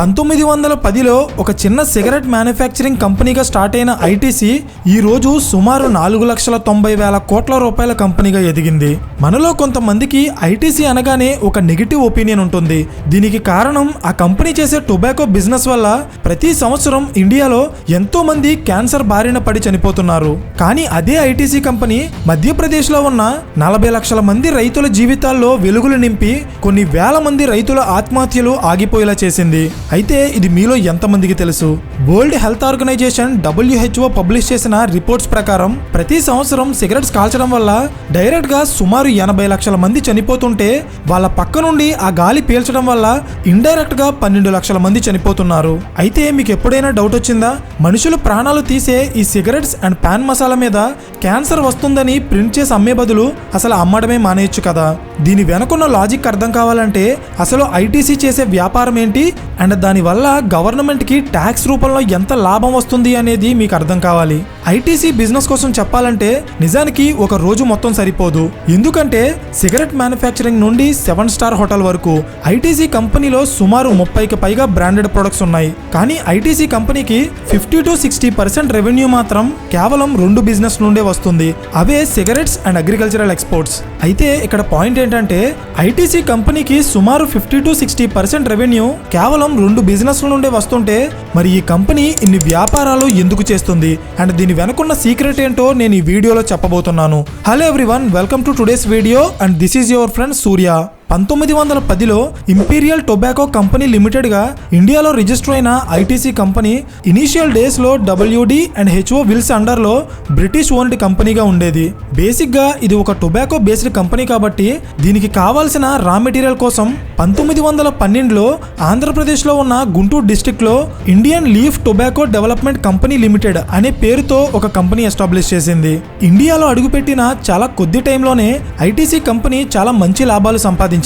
1910లో ఒక చిన్న cigarette manufacturing కంపెనీగా start అయిన ఐటీసీ ఈ రోజు సుమారు 4,90,000 కోట్ల రూపాయల కంపెనీగా ఎదిగింది. మనలో కొంతమందికి ఐటీసీ అనగానే ఒక నెగిటివ్ ఒపీనియన్ ఉంటుంది. దీనికి కారణం ఆ కంపెనీ చేసే టొబాకో బిజినెస్ వల్ల ప్రతి సంవత్సరం ఇండియాలో ఎంతో మంది క్యాన్సర్ బారిన పడి చనిపోతున్నారు. కానీ అదే ఐటీసీ కంపెనీ మధ్యప్రదేశ్లో ఉన్న 40 లక్షల మంది రైతుల జీవితాల్లో వెలుగులు నింపి కొన్ని వేల మంది రైతుల ఆత్మహత్యలు ఆగిపోయేలా చేసింది. అయితే ఇది మీలో ఎంతమందికి తెలుసు? World health organisation WHO publish చేసిన రిపోర్ట్స్ ప్రకారం ప్రతి సంవత్సరం సిగరెట్స్ కాల్చడం వల్ల డైరెక్ట్ గా సుమారు 80 లక్షల మంది చనిపోతుంటే వాళ్ళ పక్క నుండి ఆ గాలి పీల్చడం వల్ల ఇండైరెక్ట్ గా 12 లక్షల మంది చనిపోతున్నారు. అయితే మీకు ఎప్పుడైనా డౌట్ వచ్చిందా? మనుషులు ప్రాణాలు తీసే ఈ సిగరెట్స్ అండ్ పాన్ మసాలా మీద క్యాన్సర్ వస్తుందని ప్రింట్ చేసి అమ్మే బదులు అసలు అమ్మడమే మానేయచ్చు కదా. దీని వెనకున్న లాజిక్ అర్థం కావాలంటే అసలు ఐటీసీ చేసే వ్యాపారం ఏంటి అండ్ దానివల్ల గవర్నమెంట్ కి ట్యాక్స్ రూపంలో ఎంత లాభం వస్తుంది అనేది మీకు అర్థం కావాలి. ఐటీసీ బిజినెస్ కోసం చెప్పాలంటే నిజానికి ఒక రోజు మొత్తం సరిపోదు. ఎందుకంటే సిగరెట్ మ్యానుఫ్యాక్చరింగ్ నుండి 7 స్టార్ హోటల్ వరకు ఐటీసీ కంపెనీలో సుమారు 30కి పైగా బ్రాండెడ్ ప్రొడక్ట్స్ ఉన్నాయి. కానీ ఐటీసీ కంపెనీకి 50 to 60% రెవెన్యూ మాత్రం కేవలం 2 బిజినెస్ నుండే వస్తుంది. అవే సిగరెట్స్ అండ్ అగ్రికల్చరల్ ఎక్స్పోర్ట్స్. అయితే ఇక్కడ పాయింట్ ఏంటంటే ఐటీసీ కంపెనీకి సుమారు 50 to 60% రెవెన్యూ కేవలం 2 బిజినెస్ల నుండే వస్తుంటే మరి ఈ కంపెనీ ఇన్ని వ్యాపారాలు ఎందుకు చేస్తుంది అండ్ దీని వెనుకున్న సీక్రెట్ ఏంటో నేను ఈ వీడియోలో చెప్పబోతున్నాను. Hello everyone, welcome to today's video and this is your friend Surya. 1910లో ఇంపీరియల్ టొబాకో కంపెనీ లిమిటెడ్ గా ఇండియాలో రిజిస్టర్ అయిన ఐటీసీ కంపెనీ ఇనీషియల్ డేస్ లో WD and HO Wills under లో బ్రిటిష్ ఓన్డ్ కంపెనీగా ఉండేది. బేసిక్ గా ఇది ఒక టొబాకో బేస్డ్ కంపెనీ కాబట్టి దీనికి కావాల్సిన రా మెటీరియల్ కోసం 1912లో ఆంధ్రప్రదేశ్ లో ఉన్న గుంటూరు డిస్ట్రిక్ట్ లో Indian leaf tobacco development company limited అనే పేరుతో ఒక కంపెనీ ఎస్టాబ్లిష్ చేసింది. ఇండియాలో అడుగుపెట్టిన చాలా కొద్ది టైంలోనే ఐటీసీ కంపెనీ చాలా మంచి లాభాలు సంపాదించింది.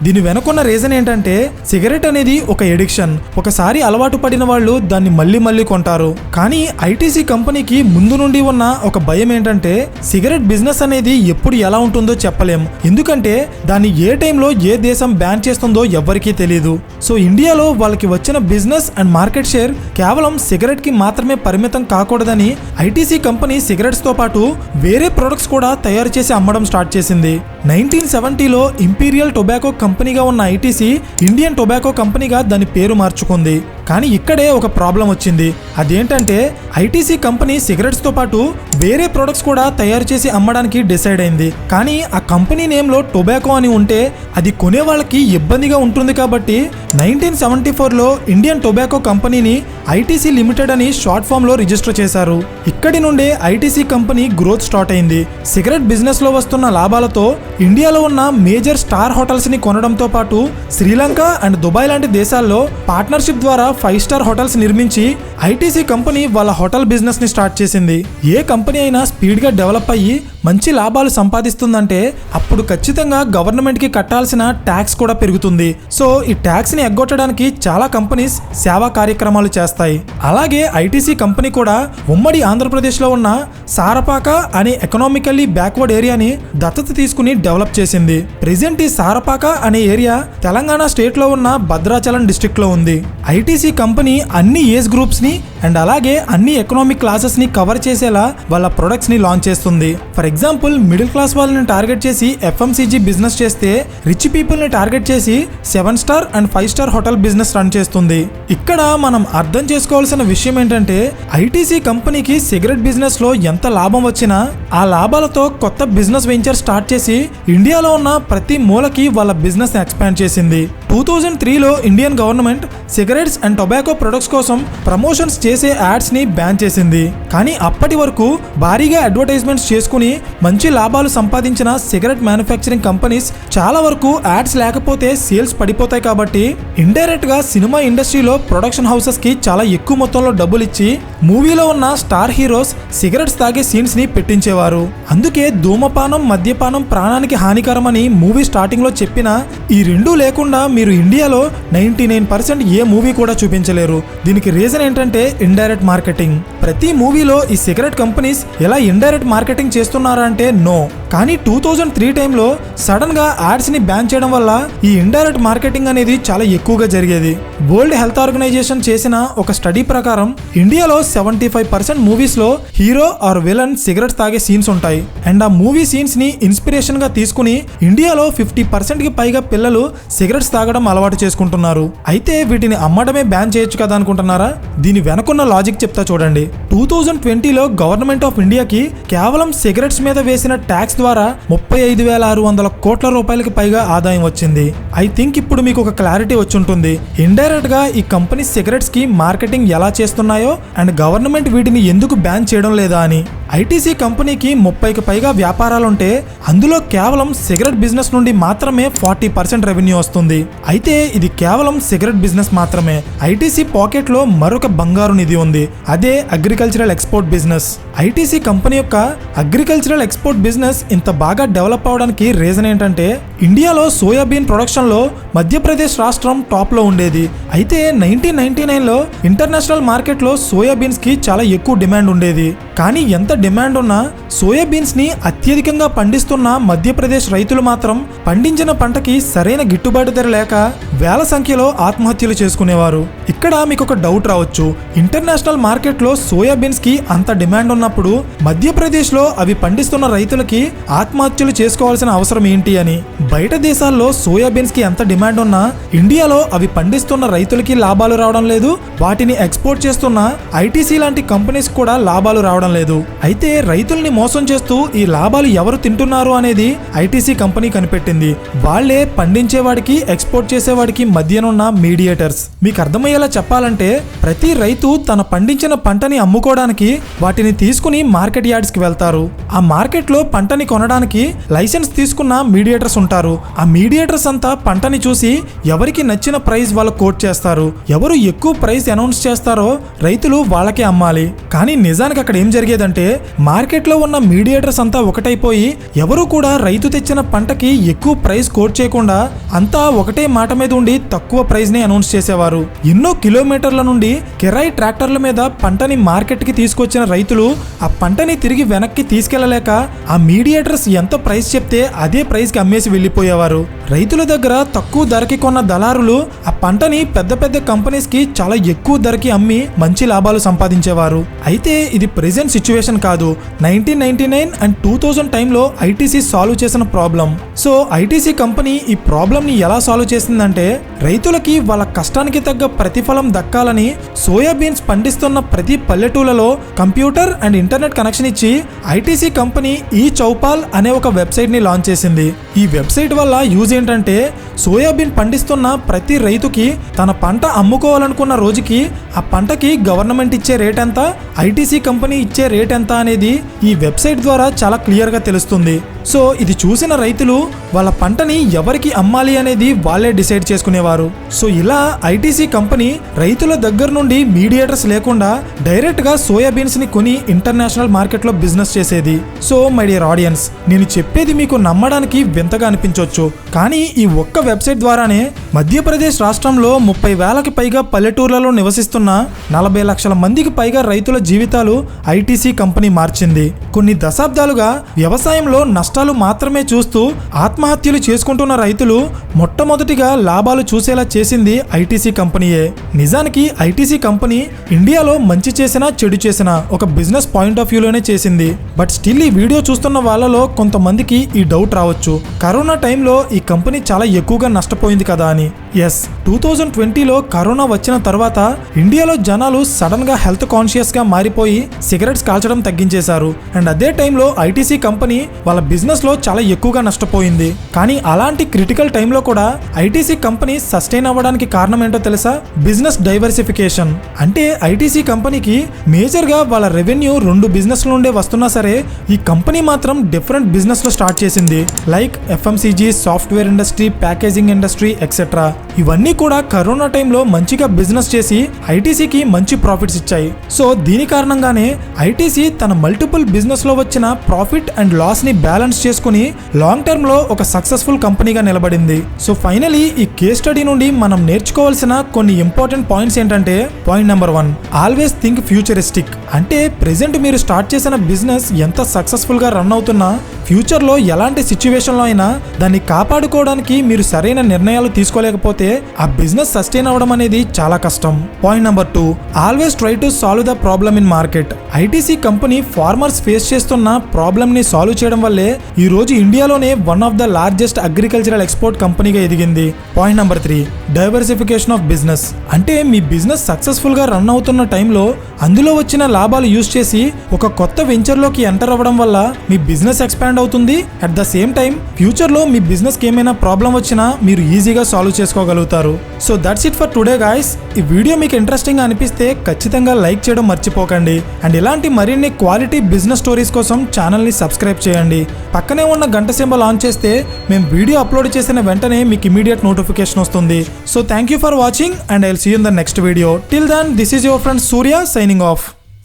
దీని వెనుకున్న రీజన్ ఏంటంటే సిగరెట్ అనేది ఒక ఎడిక్షన్. ఒకసారి అలవాటు పడిన వాళ్ళు దాన్ని మళ్ళీ కొంటారు. కానీ ఐటీసీ కంపెనీకి ముందు నుండి ఉన్న ఒక భయం ఏంటంటే సిగరెట్ బిజినెస్ అనేది ఎప్పుడు ఎలా ఉంటుందో చెప్పలేం. ఎందుకంటే దాన్ని ఏ టైంలో ఏ దేశం బ్యాన్ చేస్తుందో ఎవ్వరికీ తెలియదు. సో ఇండియాలో వాళ్ళకి వచ్చిన బిజినెస్ అండ్ మార్కెట్ షేర్ కేవలం సిగరెట్ కి మాత్రమే పరిమితం కాకూడదని ఐటీసీ కంపెనీ సిగరెట్స్ తో పాటు వేరే ప్రొడక్ట్స్ కూడా తయారు చేసి అమ్మడం స్టార్ట్ చేసింది. 1970లో ఇంపీరియల్ టొబాకో కంపెనీగా ఉన్న ఐటీసీ ఇండియన్ టొబాకో కంపెనీగా దాని పేరు మార్చుకుంది. కానీ ఇక్కడే ఒక ప్రాబ్లం వచ్చింది. అదేంటంటే ఐటీసీ కంపెనీ సిగరెట్స్ తో పాటు వేరే ప్రొడక్ట్స్ కూడా తయారు చేసి అమ్మడానికి డిసైడ్ అయింది. కానీ ఆ కంపెనీ నేమ్ లో టొబాకో అని ఉంటే అది కొనే వాళ్ళకి ఇబ్బందిగా ఉంటుంది కాబట్టి 1974లో ఇండియన్ టొబాకో కంపెనీని ఐటీసీ లిమిటెడ్ అని షార్ట్ ఫామ్ లో రిజిస్టర్ చేశారు. ఇక్కడి నుండే ఐటీసీ కంపెనీ గ్రోత్ స్టార్ట్ అయింది. సిగరెట్ బిజినెస్ లో వస్తున్న లాభాలతో ఇండియాలో ఉన్న మేజర్ స్టార్ హోటల్స్ ని కొనడంతో పాటు శ్రీలంక అండ్ దుబాయ్ లాంటి దేశాల్లో పార్ట్నర్షిప్ ద్వారా 5 స్టార్ హోటల్స్ నిర్మించి ఐటీసీ కంపెనీ వాళ్ళ హోటల్ బిజినెస్ ని స్టార్ట్ చేసింది. ఏ కంపెనీ అయినా స్పీడ్ గా డెవలప్ అయ్యి మంచి లాభాలు సంపాదిస్తుందంటే అప్పుడు ఖచ్చితంగా గవర్నమెంట్ కి కట్టాల్సిన ట్యాక్స్ కూడా పెరుగుతుంది. సో ఈ ట్యాక్స్ ని ఎగ్గొట్టడానికి చాలా కంపెనీస్ సేవా కార్యక్రమాలు చేస్తాయి. అలాగే ఐటీసీ కంపెనీ కూడా ఉమ్మడి ఆంధ్రప్రదేశ్ లో ఉన్న సారపాక అనే ఎకనామికల్లీ బ్యాక్వర్డ్ ఏరియాని దత్తత తీసుకుని డెవలప్ చేసింది. ప్రెజెంట్ ఈ సారపాక అనే ఏరియా తెలంగాణ స్టేట్ లో ఉన్న భద్రాచలం డిస్ట్రిక్ట్ లో ఉంది. ఐటీసీ కంపెనీ అన్ని ఏజ్ గ్రూప్స్ ని అండ్ అలాగే అన్ని ఎకనామిక్ క్లాసెస్ ని కవర్ చేసేలా వాళ్ళ ప్రొడక్ట్స్ ని లాంచ్ చేస్తుంది. ఫర్ ఎగ్జాంపుల్ మిడిల్ క్లాస్ వాళ్ళని టార్గెట్ చేసి FMCG బిజినెస్ చేస్తే రిచ్ పీపుల్ ని టార్గెట్ చేసి 7 star and 5 star hotel business run చేస్తుంది. ఇక్కడ మనం అర్థం చేసుకోవాల్సిన విషయం ఏంటంటే ఐటీసీ కంపెనీకి సిగరెట్ బిజినెస్ లో ఎంత లాభం వచ్చినా ఆ లాభాలతో కొత్త బిజినెస్ వెంచర్ స్టార్ట్ చేసి ఇండియాలో ఉన్న ప్రతి మూలకి వాళ్ళ బిజినెస్ ఎక్స్పాండ్ చేసింది. 2003లో Indian government cigarettes and tobacco products కోసం ప్రమోషన్స్ చేసే యాడ్స్ ని బ్యాన్ చేసింది. కానీ అప్పటి వరకు భారీగా అడ్వర్టైజ్మెంట్స్ చేసుకుని మంచి లాభాలు సంపాదించిన సిగరెట్ మ్యానుఫ్యాక్చరింగ్ కంపెనీస్ చాలా వరకు యాడ్స్ లేకపోతే సేల్స్ పడిపోతాయి కాబట్టి ఇండైరెక్ట్ గా సినిమా ఇండస్ట్రీలో ప్రొడక్షన్ హౌసెస్ కి చాలా ఎక్కువ మొత్తంలో డబ్బులు ఇచ్చి మూవీలో ఉన్న స్టార్ హీరోస్ సిగరెట్స్ తాగే సీన్స్ ని పెట్టించేవారు. అందుకే ధూమపానం మద్యపానం ప్రాణానికి హానికరమని మూవీ స్టార్టింగ్ లో చెప్పినా ఈ రెండూ లేకుండా మీరు ఇండియాలో 99% ఏ మూవీ కూడా చూపించలేరు. దీనికి రీజన్ ఏంటంటే ఇండైరెక్ట్ మార్కెటింగ్. ప్రతి మూవీలో ఈ సిగరెట్ కంపెనీస్ ఎలా ఇండైరెక్ట్ మార్కెటింగ్ చేస్తున్నారంటే నో, కానీ 2003 టైంలో సడన్ గా యాడ్స్ ని బ్యాన్ చేయడం వల్ల ఈ ఇండైరెక్ట్ మార్కెటింగ్ అనేది చాలా ఎక్కువగా జరిగేది. వరల్డ్ హెల్త్ ఆర్గనైజేషన్ చేసిన ఒక స్టడీ ప్రకారం ఇండియాలో 75% మూవీస్ లో హీరో ఆర్ విలన్ సిగరెట్స్ తాగే సీన్స్ ఉంటాయి. అండ్ ఆ మూవీ సీన్స్ ని ఇన్స్పిరేషన్ గా తీసుకుని ఇండియాలో 50% కి పైగా పిల్లలు సిగరెట్స్ తాగడం అలవాటు చేసుకుంటున్నారు. అయితే వీటిని అమ్మడమే బ్యాన్ చేయొచ్చు కదా అనుకుంటున్నారా? దీని వెనకున్న లాజిక్ చెప్తా చూడండి. 2020లో గవర్నమెంట్ ఆఫ్ ఇండియాకి కేవలం సిగరెట్స్ మీద వేసిన ట్యాక్స్ ద్వారా 35,600 కోట్ల రూపాయలకి పైగా ఆదాయం వచ్చింది. ఐ థింక్ ఇప్పుడు మీకు ఒక క్లారిటీ వచ్చి ఉంటుంది ఇండైరెక్ట్ గా ఈ కంపెనీ సిగరెట్స్ కి మార్కెటింగ్ ఎలా చేస్తున్నాయో అండ్ గవర్నమెంట్ వీటిని ఎందుకు బ్యాన్ చేయడం లేదా అని. ఐటీసీ కంపెనీకి 30కి పైగా వ్యాపారాలుంటే అందులో కేవలం సిగరెట్ బిజినెస్ నుండి మాత్రమే 40% రెవెన్యూ వస్తుంది. అయితే ఇది కేవలం సిగరెట్ బిజినెస్ మాత్రమే. ఐటీసీ పాకెట్ లో మరొక బంగారు నిధి ఉంది, అదే agricultural export business. ITC company యొక్క అగ్రికల్చరల్ ఎక్స్పోర్ట్ బిజినెస్ ఇంత బాగా డెవలప్ అవడానికి రీజన్ ఏంటంటే ఇండియాలో సోయాబీన్ ప్రొడక్షన్ లో మధ్యప్రదేశ్ రాష్ట్రం టాప్ లో ఉండేది. అయితే 1999లో ఇంటర్నేషనల్ మార్కెట్ లో సోయాబీన్స్ కి చాలా ఎక్కువ డిమాండ్ ఉండేది. కానీ ఎంత డిమాండ్ ఉన్నా సోయాబీన్స్ ని అత్యధికంగా పండిస్తున్న మధ్యప్రదేశ్ రైతులు మాత్రం పండించిన పంటకి సరైన గిట్టుబాటు ధర లేక వేల సంఖ్యలో ఆత్మహత్యలు చేసుకునేవారు. ఇక్కడ మీకు ఒక డౌట్ రావచ్చు, ఇంటర్నేషనల్ మార్కెట్ లో సోయాబీన్స్ కి అంత డిమాండ్ ఉన్నప్పుడు మధ్యప్రదేశ్ లో అవి పండిస్తున్న రైతులకి ఆత్మహత్యలు చేసుకోవాల్సిన అవసరం ఏంటి అని. బయట దేశాల్లో సోయాబీన్స్ కి ఎంత డిమాండ్ ఉన్నా ఇండియాలో అవి పండిస్తున్న రైతులకి లాభాలు రావడం లేదు, వాటిని ఎక్స్పోర్ట్ చేస్తున్న ఐటీసీ లాంటి కంపెనీస్ కూడా లాభాలు రావడం లేదు. అయితే రైతుల్ని మోసం చేస్తూ ఈ లాభాలు ఎవరు తింటున్నారు అనేది ఐటీసీ కంపెనీ కనిపెట్టింది. వాళ్లే పండించేవాడికి ఎక్స్పోర్ట్ చేసేవాడికి మధ్యనున్న మీడియేటర్స్. మీకు అర్థమయ్యేలా చెప్పాలంటే ప్రతి రైతు తన పండించిన పంటని అమ్ముకోవడానికి వాటిని తీసుకుని మార్కెట్ యార్డ్స్ కి వెళ్తారు. ఆ మార్కెట్ లో పంటని కొనడానికి లైసెన్స్ తీసుకున్న మీడియేటర్స్ ఉంటారు. ఆ మీడియేటర్స్ అంతా పంటని చూసి ఎవరికి నచ్చిన ప్రైస్ వాళ్ళు కోట్ చేస్తారు. ఎవరు ఎక్కువ ప్రైస్ అనౌన్స్ చేస్తారో రైతులు వాళ్ళకే అమ్మాలి. కానీ నిజానికి అక్కడ ఏం జరిగేదంటే మార్కెట్ లో ఉన్న మీడియేటర్స్ అంతా ఒకటైపోయి ఎవరు కూడా రైతు తెచ్చిన పంటకి ఎక్కువ ప్రైస్ కోట్ చేయకుండా అంతా ఒకటే మాట మీద ఉండి తక్కువ ప్రైస్ ని అనౌన్స్ చేసేవారు. ఎన్నో కిలోమీటర్ల నుండి కిరాయి ట్రాక్టర్ల మీద పంటని మార్కెట్ కి తీసుకొచ్చిన రైతులు ఆ పంటని తిరిగి వెనక్కి తీసుకెళ్లలేక ఆ మీడియేటర్స్ ఎంత ప్రైస్ చెప్తే అదే ప్రైస్ కి అమ్మేసి వెళ్లిపోయేవారు. రైతుల దగ్గర తక్కువ ధరకి కొన్న దళారులు ఆ పంటని పెద్ద పెద్ద కంపెనీస్ కి చాలా ఎక్కువ ధరకి అమ్మి మంచి లాభాలు సంపాదించేవారు. అయితే ఇది ప్రెజెంట్ సిచ్యువేషన్ కాదు. 1999 అండ్ 2000 టైంలో ఐటీసీ సాల్వ్ చేసిన ప్రాబ్లం. సో ఐటీసీ కంపెనీ ఈ ప్రాబ్లం ని ఎలా సాల్వ్ చేసిందంటే రైతులకి వాళ్ళ కష్టానికి తగ్గ ప్రతిఫలం దక్కాలని సోయాబీన్స్ పండిస్తున్న ప్రతి పల్లెటూళ్ళలో కంప్యూటర్ అండ్ ఇంటర్నెట్ కనెక్షన్ ఇచ్చి ఐటీసీ కంపెనీ ఈ చౌపాల్ అనే ఒక వెబ్సైట్ ని లాంచ్ చేసింది. ఈ వెబ్సైట్ వల్ల యూజ్ ఏంటంటే సోయాబీన్ పండిస్తున్న ప్రతి రైతుకి తన పంట అమ్ముకోవాలనుకున్న రోజుకి ఆ పంటకి గవర్నమెంట్ ఇచ్చే రేట్ ఎంత, ఐటీసీ కంపెనీ ఇచ్చే రేట్ ఎంత అనేది ఈ వెబ్సైట్ ద్వారా చాలా క్లియర్ గా తెలుస్తుంది. సో ఇది చూసిన రైతులు వాళ్ళ పంటని ఎవరికి అమ్మాలి అనేది వాళ్ళే డిసైడ్ చేసుకునేవారు. సో ఇలా ఐటీసీ కంపెనీ రైతుల దగ్గర నుండి మీడియేటర్స్ లేకుండా డైరెక్ట్ గా సోయాబీన్స్ ని కొని ఇంటర్నేషనల్ మార్కెట్ లో బిజినెస్ చేసేది. సో మై డియర్ ఆడియన్స్, నేను చెప్పేది మీకు నమ్మడానికి వింతగా అనిపించవచ్చు, కానీ ఈ ఒక్క వెబ్సైట్ ద్వారానే మధ్యప్రదేశ్ రాష్ట్రంలో 30,000కి పైగా పల్లెటూర్లలో నివసిస్తున్న 40 లక్షల మందికి పైగా రైతుల జీవితాలు ఐటీసీ కంపెనీ మార్చింది. కొన్ని దశాబ్దాలుగా వ్యవసాయంలో నష్టాలు మాత్రమే చూస్తూ ఆత్మహత్యలు చేసుకుంటున్న రైతులు మొట్టమొదటిగా లాభాలు చూసేలా చేసింది ఐటీసీ కంపెనీయే. నిజానికి ఐటీసీ కంపెనీ ఇండియాలో మంచి చేసినా చెడు చేసినా ఒక బిజినెస్ పాయింట్ ఆఫ్ వ్యూలోనే చేసింది. బట్ స్టిల్ ఈ వీడియో చూస్తున్న వాళ్ళలో కొంతమందికి ఈ డౌట్ రావచ్చు, కరోనా టైంలో ఈ కంపెనీ చాలా ఎక్కువగా నష్టపోయింది కదా అని. ఎస్, 2020లో కరోనా వచ్చిన తర్వాత ఇండియాలో జనాలు సడన్ గా హెల్త్ కాన్షియస్ గా మారిపోయి సిగరెట్స్ కాల్చడం తగ్గించేశారు. అండ్ అదే టైంలో ఐటీసీ కంపెనీ వాళ్ళ బిజినెస్ లో చాలా ఎక్కువగా నష్టపోయింది. కానీ అలాంటి క్రిటికల్ టైంలో కూడా ఐటీసీ కంపెనీ సస్టైన్ అవ్వడానికి కారణం ఏంటో తెలుసా? Business diversification. అంటే ఐటీసీ కంపెనీకి మేజర్ గా వాళ్ళ రెవెన్యూ 2 బిజినెస్ నుండే వస్తున్నా సరే ఈ కంపెనీ మాత్రం డిఫరెంట్ బిజినెస్ లో స్టార్ట్ చేసింది. Like FMCG, software industry, packaging industry etcetera. ఇవన్నీ కూడా కరోనా టైంలో మంచిగా బిజినెస్ చేసి ఐటీసీకి మంచి ప్రాఫిట్స్ ఇచ్చాయి. సో దీని కారణంగానే ఐటీసీ తన మల్టిపుల్ బిజినెస్ లో వచ్చిన ప్రాఫిట్ అండ్ లాస్ ని బ్యాలెన్స్ చేసుకుని లాంగ్ టర్మ్ లో ఒక సక్సెస్ఫుల్ కంపెనీగా నిలబడింది. సో ఫైనలీ ఈ కేస్ స్టడీ నుండి మనం నేర్చుకోవాల్సిన కొన్ని ఇంపార్టెంట్ పాయింట్స్ ఏంటంటే, point number 1, always think futuristic. అంటే ప్రెసెంట్ మీరు స్టార్ట్ చేసిన బిజినెస్ ఎంత సక్సెస్ఫుల్ గా రన్ అవుతున్నా ఫ్యూచర్లో ఎలాంటి సిచ్యువేషన్లో అయినా దాన్ని కాపాడుకోవడానికి మీరు సరైన నిర్ణయాలు తీసుకోలేకపోతే ఆ బిజినెస్ సస్టైన్ అవ్వడం అనేది చాలా కష్టం. Point number 2, always try to solve the problem in market. ITC company farmers face చేస్తున్న ప్రాబ్లమ్ ని సాల్వ్ చేయడం వల్లే ఈ రోజు ఇండియాలోనే one of the largest agricultural export కంపెనీగా ఎదిగింది. Point number 3, diversification of business. అంటే మీ బిజినెస్ సక్సెస్ఫుల్ గా రన్ అవుతున్న టైంలో అందులో వచ్చిన లాభాలు యూజ్ చేసి ఒక కొత్త వెంచర్ లోకి ఎంటర్ అవ్వడం వల్ల మీ బిజినెస్ ఎక్స్పాండ్ అవుతుంది. At the same time future లో మీ బిజినెస్ కి ఏమైనా ప్రాబ్లం వచ్చినా మీరు ఈజీగా సాల్వ్ చేసుకోగలుగుతారు. So that's it for today guys. ఈ వీడియో మీకు ఇంట్రెస్టింగ్ గా అనిపిస్తే ఖచ్చితంగా లైక్ చేయడం మర్చిపోకండి. అండ్ ఇలాంటి మరిన్ని క్వాలిటీ బిజినెస్ స్టోరీస్ కోసం ఛానల్ ని సబ్స్క్రైబ్ చేయండి. పక్కనే ఉన్న గంట సింబల్ ఆన్ చేస్తే మేము వీడియో అప్లోడ్ చేసిన వెంటనే మీకు ఇమీడియట్ నోటిఫికేషన్ వస్తుంది. So thank you for watching and I will see you in the next video. Till then this is your friend Surya signing off.